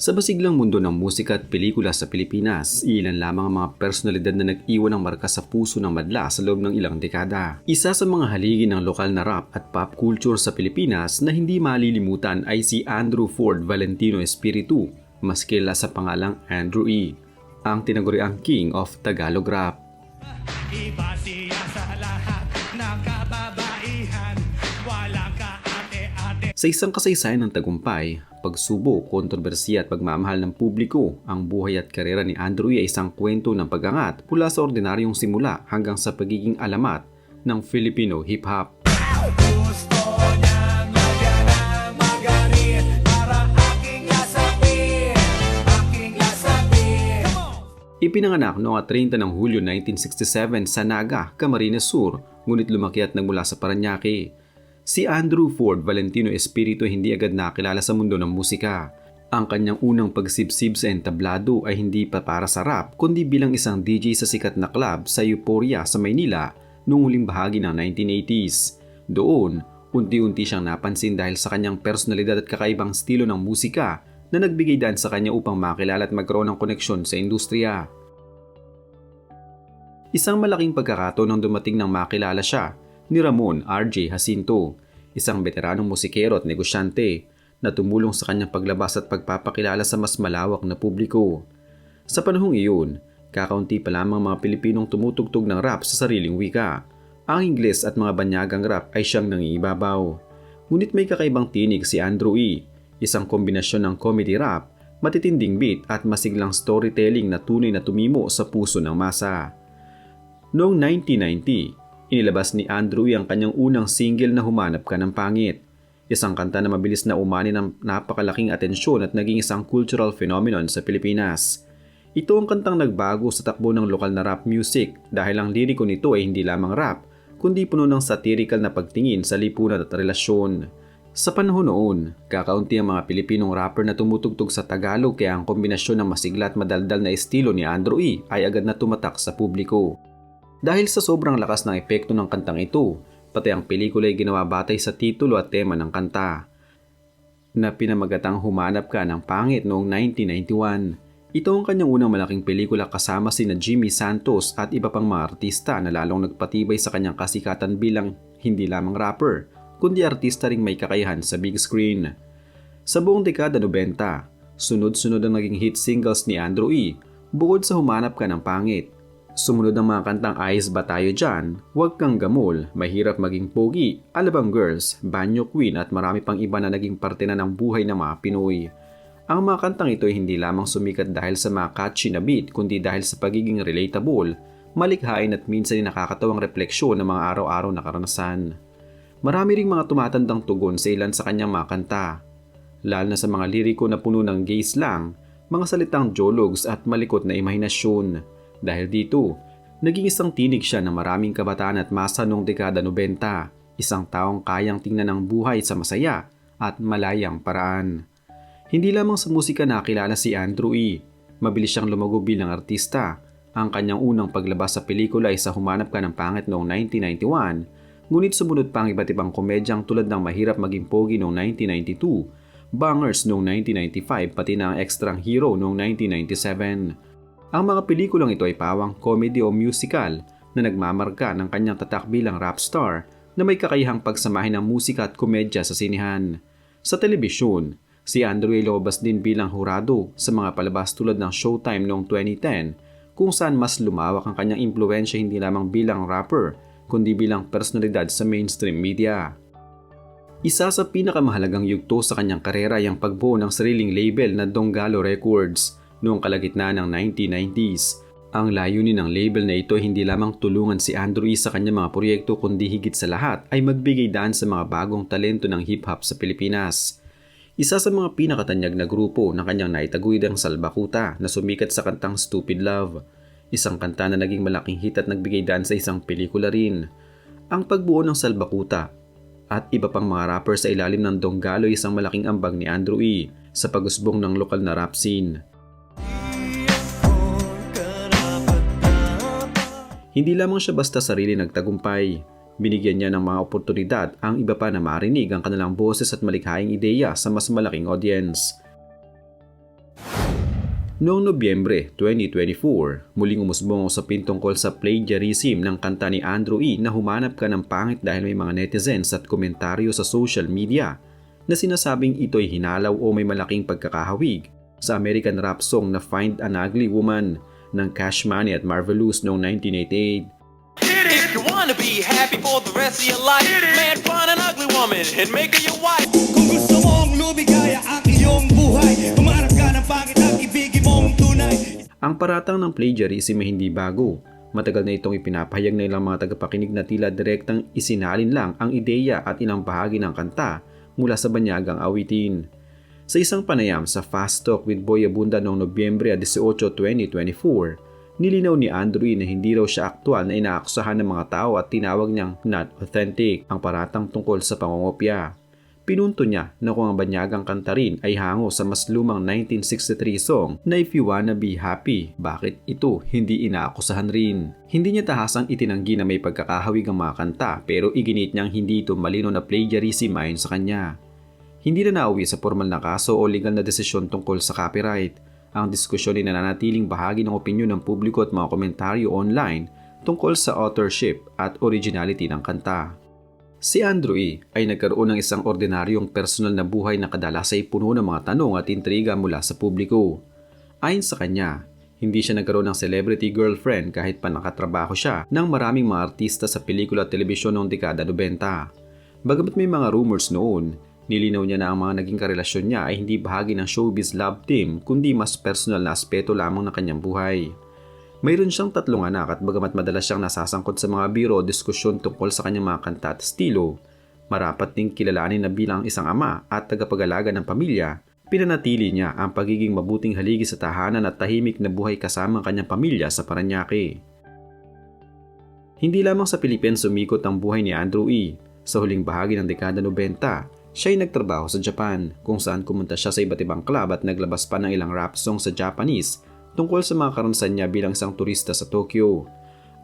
Sa masiglang mundo ng musika at pelikula sa Pilipinas, ilan lamang ang mga personalidad na nag-iwan ng marka sa puso ng madla sa loob ng ilang dekada. Isa sa mga haligi ng lokal na rap at pop culture sa Pilipinas na hindi malilimutan ay si Andrew Ford Valentino Espiritu, mas kilala sa pangalang Andrew E., ang tinaguriang King of Tagalog Rap. Iba siya sa lahat ng kababaihan, walang kaate-ate. Sa isang kasaysayan ng tagumpay, pagsubok, kontrobersiya at pagmamahal ng publiko, ang buhay at karera ni Andrew E. ay isang kwento ng pag-angat mula sa ordinaryong simula hanggang sa pagiging alamat ng Filipino hip-hop. Gusto niyang magarit para aking lasapin, aking lasapin. Ipinanganak noong 30 ng Hulyo 1967 sa Naga, Camarines Sur, ngunit lumaki at nagmula sa Parañaque. Si Andrew Ford Valentino Espiritu hindi agad nakilala sa mundo ng musika. Ang kanyang unang pagsibsib sa entablado ay hindi pa para sa rap kundi bilang isang DJ sa sikat na club sa Euphoria sa Maynila noong huling bahagi ng 1980s. Doon, unti-unti siyang napansin dahil sa kanyang personalidad at kakaibang estilo ng musika na nagbigay daan sa kanya upang makilala at magkaroon ng koneksyon sa industriya. Isang malaking pagkakataon nang dumating nang makilala siya ni Ramon R.J. Jacinto, isang veteranong musikero at negosyante na tumulong sa kanyang paglabas at pagpapakilala sa mas malawak na publiko. Sa panahong iyon, kakaunti pa lamang mga Pilipinong tumutugtog ng rap sa sariling wika. Ang Ingles at mga banyagang rap ay siyang nangiibabaw. Ngunit may kakaibang tinig si Andrew E., isang kombinasyon ng comedy rap, matitinding beat at masiglang storytelling na tunay na tumimo sa puso ng masa. Noong 1990, inilabas ni Andrew E. ang kanyang unang single na Humanap Ka ng Pangit. Isang kanta na mabilis na umani ng napakalaking atensyon at naging isang cultural phenomenon sa Pilipinas. Ito ang kantang nagbago sa takbo ng lokal na rap music dahil ang liriko nito ay hindi lamang rap, kundi puno ng satirical na pagtingin sa lipunan at relasyon. Sa panahon noon, kakaunti ang mga Pilipinong rapper na tumutugtog sa Tagalog kaya ang kombinasyon ng masigla at madaldal na estilo ni Andrew E. ay agad na tumatak sa publiko. Dahil sa sobrang lakas ng epekto ng kantang ito, pati ang pelikula ay ginawa batay sa titulo at tema ng kanta, na pinamagatang Humanap Ka ng Pangit noong 1991. Ito ang kanyang unang malaking pelikula kasama sina Jimmy Santos at iba pang mga artista na lalong nagpatibay sa kanyang kasikatan bilang hindi lamang rapper, kundi artista ring may kakayahan sa big screen. Sa buong dekada 90, sunod-sunod ang naging hit singles ni Andrew E. bukod sa Humanap Ka ng Pangit. Sumunod ang mga kantang Ayos Ba Tayo Dyan, Huwag Kang Gamol, Mahirap Maging Pogi, Alabang Girls, Banyo Queen at marami pang iba na naging parte na ng buhay ng mga Pinoy. Ang mga kantang ito ay hindi lamang sumikat dahil sa mga catchy na beat kundi dahil sa pagiging relatable, malikhain at minsan nakakatawang refleksyon ng mga araw-araw na karanasan. Marami ring mga tumatandang tugon sa ilan sa kanyang mga kanta, lalo na sa mga liriko na puno ng gay slang, mga salitang jologs at malikot na imahinasyon. Dahil dito, naging isang tinig siya ng maraming kabataan at masa noong dekada 90, isang taong kayang tingnan ang buhay sa masaya at malayang paraan. Hindi lamang sa musika nakilala si Andrew E., mabilis siyang lumago bilang artista. Ang kanyang unang paglabas sa pelikula ay sa Humanap Ka ng Pangit noong 1991, ngunit sumunod pa ang iba't ibang komedyang tulad ng Mahirap Maging Pogi noong 1992, Bangers noong 1995 pati na ang Extrang Hero noong 1997. Ang mga pelikulang ito ay pawang comedy o musical na nagmamarka ng kanyang tatak bilang rap star na may kakayahang pagsamahin ng musika at komedya sa sinihan. Sa telebisyon, si Andrew E. lumabas din bilang hurado sa mga palabas tulad ng Showtime noong 2010 kung saan mas lumawak ang kanyang impluwensya hindi lamang bilang rapper kundi bilang personalidad sa mainstream media. Isa sa pinakamahalagang yugto sa kanyang karera ay ang pagbuo ng sariling label na Donggalo Records noong kalagitnaan ng 1990s. Ang layunin ng label na ito ay hindi lamang tulungan si Andrew E. sa kanyang mga proyekto kundi higit sa lahat ay magbigay daan sa mga bagong talento ng hip-hop sa Pilipinas. Isa sa mga pinakatanyag na grupo na kanyang naitaguyod ang Salbakuta na sumikat sa kantang Stupid Love, isang kanta na naging malaking hit at nagbigay daan sa isang pelikula rin. Ang pagbuo ng Salbakuta at iba pang mga rapper sa ilalim ng Donggalo ay isang malaking ambag ni Andrew E. sa pag-usbong ng lokal na rap scene. Hindi lamang siya basta sarili nagtagumpay. Binigyan niya ng mga oportunidad ang iba pa na marinig ang kanilang boses at malikhaing ideya sa mas malaking audience. Noong Nobyembre 2024, muling umusbong sa tungkol sa plagiarism ng kanta ni Andrew E. na humanap ka ng pangit dahil may mga netizens at komentaryo sa social media na sinasabing ito'y hinalaw o may malaking pagkakahawig sa American rap song na Find an Ugly Woman ng Cash Money at Marvelous noong 1988. If you wanna be happy for the rest of your life, man, find an ugly woman and make her your wife. Kung gusto mong lumigaya ang iyong buhay, humanap ka ng pangit at ibigin mong tunay. Ang paratang ng plagiarism ay hindi bago. Matagal na itong ipinapahayag ng ilang mga tagapakinig na tila direktang isinalin lang ang ideya at ilang bahagi ng kanta mula sa banyagang awitin. Sa isang panayam sa Fast Talk with Boy Abunda noong Nobyembre 18, 2024, nilinaw ni Andrew E. na hindi raw siya aktwal na inaakusahan ng mga tao at tinawag niyang not authentic ang paratang tungkol sa pangungopya. Pinunto niya na kung ang banyagang kanta rin ay hango sa mas lumang 1963 song na If You Wanna Be Happy, bakit ito hindi inaakusahan rin? Hindi niya tahasang itinanggi na may pagkakahawig ang mga kanta pero iginit niyang hindi ito malino na plagiarism ayon sa kanya. Hindi na nauwi sa formal na kaso o legal na desisyon tungkol sa copyright. Ang diskusyon ay nananatiling bahagi ng opinyon ng publiko at mga komentaryo online tungkol sa authorship at originality ng kanta. Si Andrew E. ay nagkaroon ng isang ordinaryong personal na buhay na kadalas ay puno ng mga tanong at intriga mula sa publiko. Ayon sa kanya, hindi siya nagkaroon ng celebrity girlfriend kahit pa nakatrabaho siya ng maraming mga artista sa pelikula at telebisyon noong dekada 90. Bagamat may mga rumors noon, nilinaw niya na ang mga naging karelasyon niya ay hindi bahagi ng showbiz love team kundi mas personal na aspeto lamang ng kanyang buhay. Mayroon siyang 3 anak at bagamat madalas siyang nasasangkot sa mga biro o diskusyon tungkol sa kanyang mga kanta at estilo, marapat ding kilalanin na bilang isang ama at tagapag-alaga ng pamilya, pinanatili niya ang pagiging mabuting haligi sa tahanan at tahimik na buhay kasama ang kanyang pamilya sa Parañaque. Hindi lamang sa Pilipinas sumikot ang buhay ni Andrew E. Sa huling bahagi ng dekada 90, siya ay nagtrabaho sa Japan kung saan kumunta siya sa iba't ibang club at naglabas pa ng ilang rap song sa Japanese tungkol sa mga karanasan niya bilang isang turista sa Tokyo.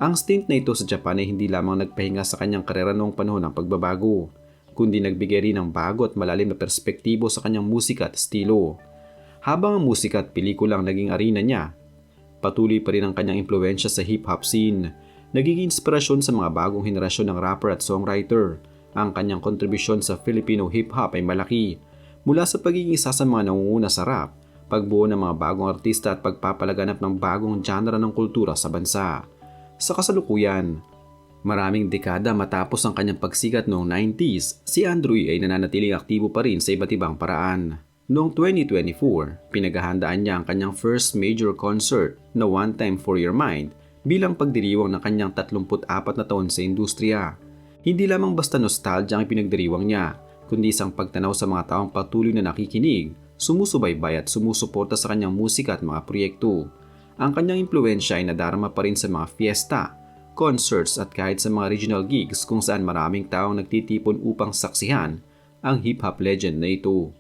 Ang stint na ito sa Japan ay hindi lamang nagpahinga sa kanyang karera noong panahon ng pagbabago, kundi nagbigay rin ng bago at malalim na perspektibo sa kanyang musika at estilo. Habang ang musika at pelikula ang naging arena niya, patuloy pa rin ang kanyang impluwensya sa hip-hop scene, nagiging inspirasyon sa mga bagong henerasyon ng rapper at songwriter. Ang kanyang kontribusyon sa Filipino hip-hop ay malaki, mula sa pagiging isa sa mga nangunguna sa rap, pagbuo ng mga bagong artista at pagpapalaganap ng bagong genre ng kultura sa bansa. Sa kasalukuyan, maraming dekada matapos ang kanyang pagsikat noong 90s, si Andrew E. ay nananatiling aktibo pa rin sa iba't ibang paraan. Noong 2024, pinaghahandaan niya ang kanyang first major concert na One Time for Your Mind bilang pagdiriwang ng kanyang 34 na taon sa industriya. Hindi lamang basta nostalgia ang pinagdiriwang niya, kundi isang pagtanaw sa mga taong patuloy na nakikinig, sumusubaybay at sumusuporta sa kanyang musika at mga proyekto. Ang kanyang impluwensya ay nadarama pa rin sa mga fiesta, concerts at kahit sa mga regional gigs kung saan maraming taong nagtitipon upang saksihan ang hip-hop legend na ito.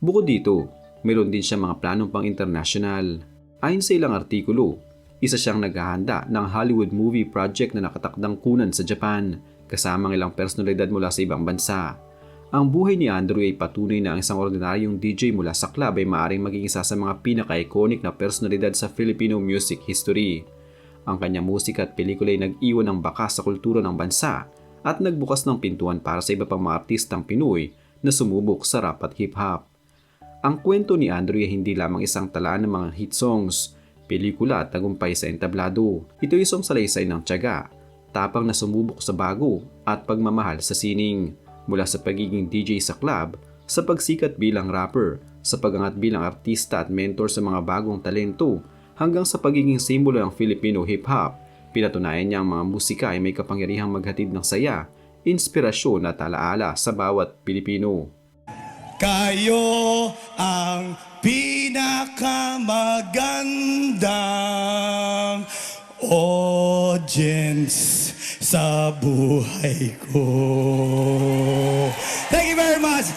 Bukod dito, meron din siyang mga planong pang international. Ayon sa ilang artikulo, isa siyang naghahanda ng Hollywood movie project na nakatakdang kunan sa Japan, kasama ng ilang personalidad mula sa ibang bansa. Ang buhay ni Andrew ay patunay na ang isang ordinaryong DJ mula sa club ay maaaring maging isa sa mga pinaka-iconic na personalidad sa Filipino music history. Ang kanyang musika at pelikula ay nag-iwan ng bakas sa kultura ng bansa at nagbukas ng pintuan para sa iba pang mga artistang Pinoy na sumubok sa rap at hip-hop. Ang kwento ni Andrew ay hindi lamang isang talaan ng mga hit songs, pelikula at tagumpay sa entablado. Ito ay isang salaysay ng tiyaga, tapang na sumubok sa bago at pagmamahal sa sining. Mula sa pagiging DJ sa club, sa pagsikat bilang rapper, sa pagangat bilang artista at mentor sa mga bagong talento, hanggang sa pagiging simbolo ng Filipino hip-hop, pinatunayan niya ang mga musika ay may kapangyarihang maghatid ng saya, inspirasyon at alaala sa bawat Pilipino. Kayo ang pinakamagandang audience sa buhay ko. Thank you very much.